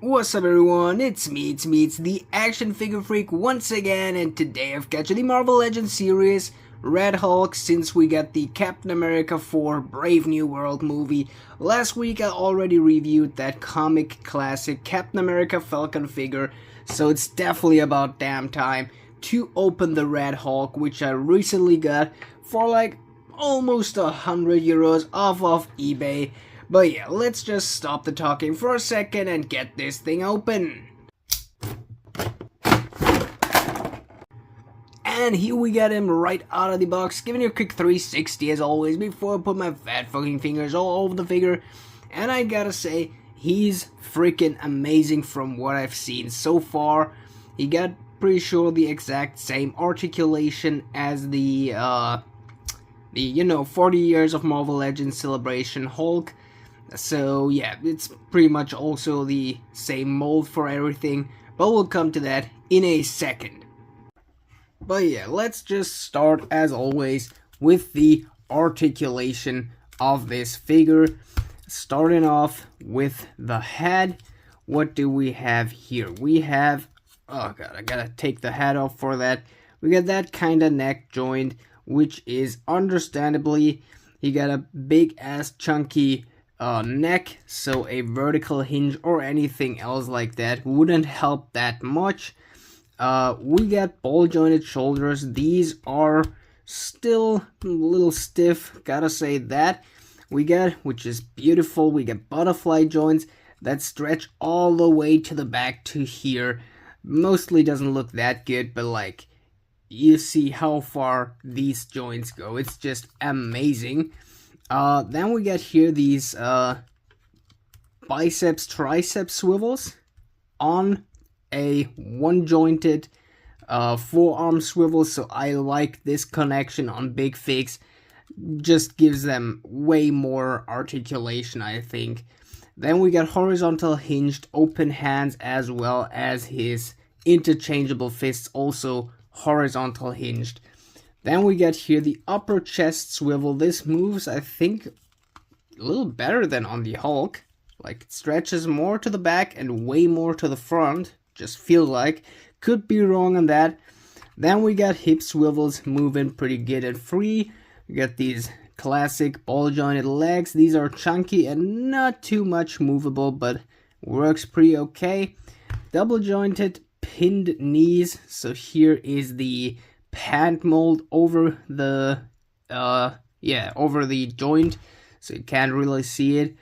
What's up everyone, it's the Action Figure Freak once again, and today I've got you the Marvel Legends series, Red Hulk, since we got the Captain America 4 Brave New World movie. Last week I already reviewed that comic classic Captain America Falcon figure, so it's definitely about damn time to open the Red Hulk, which I recently got for like almost €100 off of eBay. But yeah, let's just stop the talking for a second and get this thing open. And here we got him right out of the box, giving you a quick 360 as always before I put my fat fucking fingers all over the figure. And I gotta say, he's freaking amazing from what I've seen so far. He got pretty sure the exact same articulation as the 40 years of Marvel Legends celebration Hulk. So yeah, it's pretty much also the same mold for everything, but we'll come to that in a second. But yeah, let's just start as always with the articulation of this figure. Starting off with the head, what do we have here? We have, oh god, I gotta take the head off for that. We got that kind of neck joint, which is understandably, he got a big ass chunky neck, so a vertical hinge or anything else like that wouldn't help that much. We got ball jointed shoulders. These are still a little stiff, gotta say that. We got, which is beautiful, we got butterfly joints that stretch all the way to the back to here. Mostly doesn't look that good, but like, you see how far these joints go. It's just amazing. Then we got here these biceps tricep swivels on a one jointed forearm swivel, so I like this connection on big figs. Just gives them way more articulation, I think. Then we got horizontal hinged open hands, as well as his interchangeable fists, also horizontal hinged. Then we get here the upper chest swivel. This moves, I think, a little better than on the Hulk. Like, it stretches more to the back and way more to the front. Just feel like. Could be wrong on that. Then we got hip swivels moving pretty good and free. We got these classic ball jointed legs. These are chunky and not too much movable, but works pretty okay. Double jointed pinned knees. So here is the pant mold over the over the joint, so you can't really see it.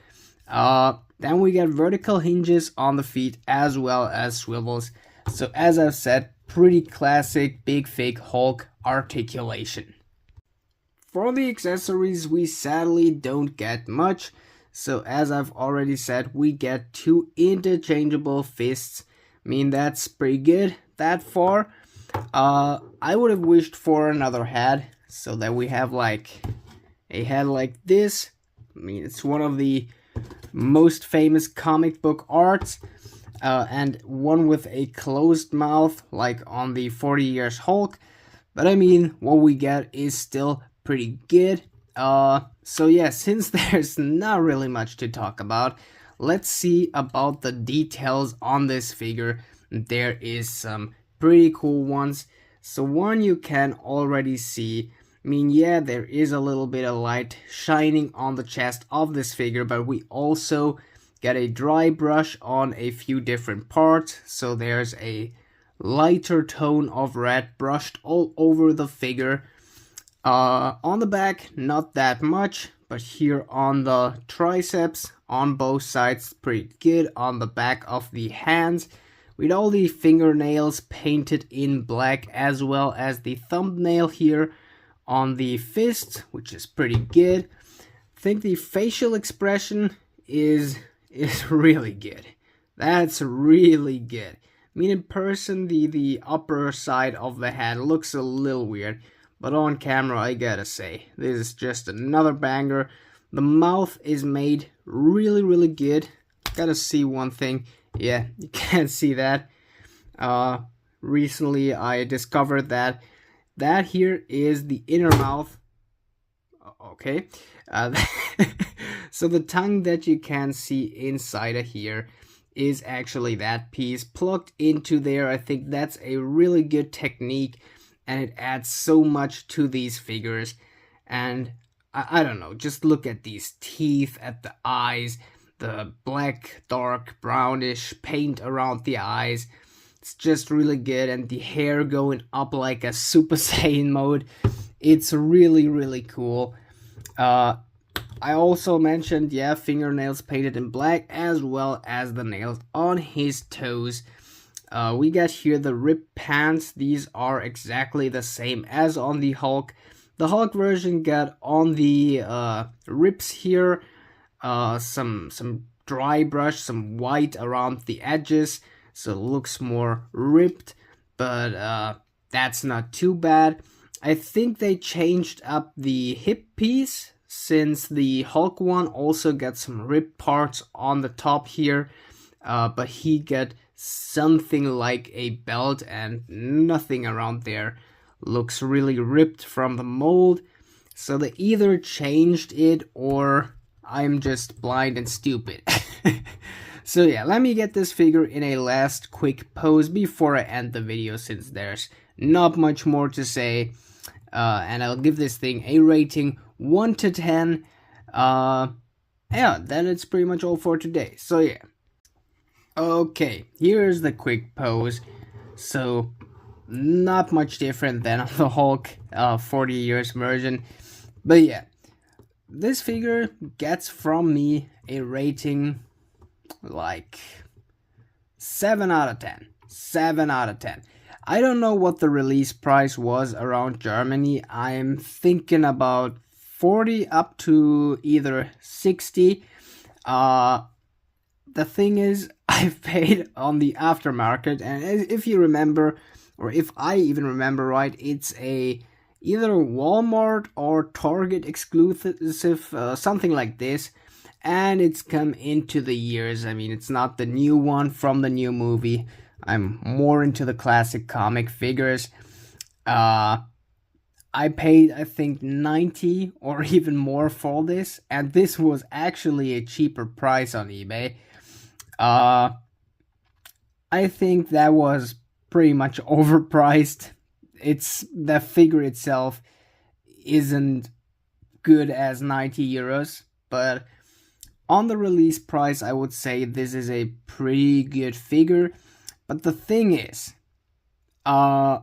Then we get vertical hinges on the feet as well as swivels. So as I've said, pretty classic big fake Hulk articulation. For the accessories, we sadly don't get much. So as I've already said, we get two interchangeable fists. I mean, that's pretty good that far. I would have wished for another head, so that we have like a head like this. I mean, it's one of the most famous comic book arts, and one with a closed mouth, like on the 40 Years Hulk. But I mean, what we get is still pretty good. So yeah, since there's not really much to talk about, let's see about the details on this figure. There is some pretty cool ones. So one you can already see. I mean, yeah, there is a little bit of light shining on the chest of this figure, but we also get a dry brush on a few different parts. So there's a lighter tone of red brushed all over the figure. On the back, not that much, but here on the triceps, on both sides, pretty good. On the back of the hands, with all the fingernails painted in black, as well as the thumbnail here on the fist, which is pretty good. I think the facial expression is really good. That's really good. I mean, in person, the upper side of the head looks a little weird, but on camera, I gotta say, this is just another banger. The mouth is made really good. Gotta see one thing. Yeah, you can't see that. Recently I discovered that here is the inner mouth. Okay. So the tongue that you can see inside of here is actually that piece plugged into there. I think that's a really good technique, and it adds so much to these figures. And I don't know, just look at these teeth, at the eyes, the black, dark, brownish paint around the eyes. It's just really good, and the hair going up like a Super Saiyan mode. It's really, really cool. I also mentioned, yeah, fingernails painted in black, as well as the nails on his toes. We got here the rib pants. These are exactly the same as on the Hulk. The Hulk version got on the ribs here some dry brush, some white around the edges, so it looks more ripped, but that's not too bad. I think they changed up the hip piece, since the Hulk one also got some rib parts on the top here, but he got something like a belt and nothing around there. Looks really ripped from the mold, so they either changed it or I'm just blind and stupid. So yeah, let me get this figure in a last quick pose before I end the video, since there's not much more to say. And I'll give this thing a rating 1 to 10. Yeah, then it's pretty much all for today. So yeah. Okay, here's the quick pose. So, not much different than on the Hulk 40 years version. But yeah, this figure gets from me a rating like 7 out of 10. 7 out of 10. I don't know what the release price was around Germany. I'm thinking about 40 up to either 60. The thing is, I've paid on the aftermarket, and if you remember, or if I even remember right, it's a either Walmart or Target exclusive, something like this, and it's come into the years. I mean, it's not the new one from the new movie. I'm more into the classic comic figures. I paid, I think, 90 or even more for this, and this was actually a cheaper price on eBay. I think that was pretty much overpriced. It's the figure itself isn't good as 90 euros, but on the release price, I would say this is a pretty good figure. But the thing is, as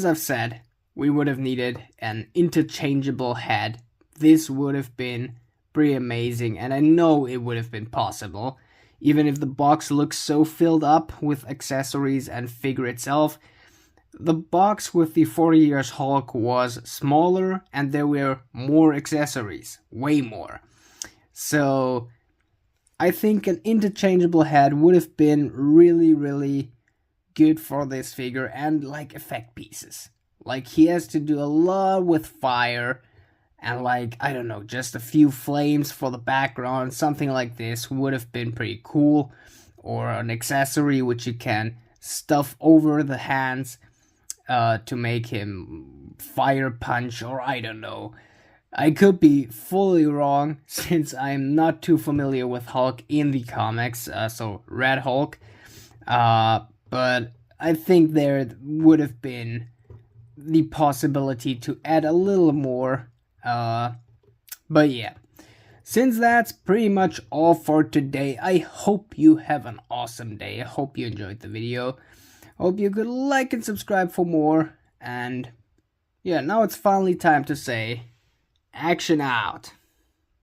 I've said, we would have needed an interchangeable head. This would have been pretty amazing, and I know it would have been possible. Even if the box looks so filled up with accessories and figure itself, the box with the 40 years Hulk was smaller and there were more accessories, way more. So I think an interchangeable head would have been really, really good for this figure, and like effect pieces. Like he has to do a lot with fire, and like, I don't know, just a few flames for the background, something like this would have been pretty cool. Or an accessory which you can stuff over the hands to make him fire punch, or I don't know. I could be fully wrong, since I'm not too familiar with Hulk in the comics, so Red Hulk. But I think there would have been the possibility to add a little more. But yeah, since that's pretty much all for today, I hope you have an awesome day. I hope you enjoyed the video. Hope you could like and subscribe for more. And yeah, now it's finally time to say, action out.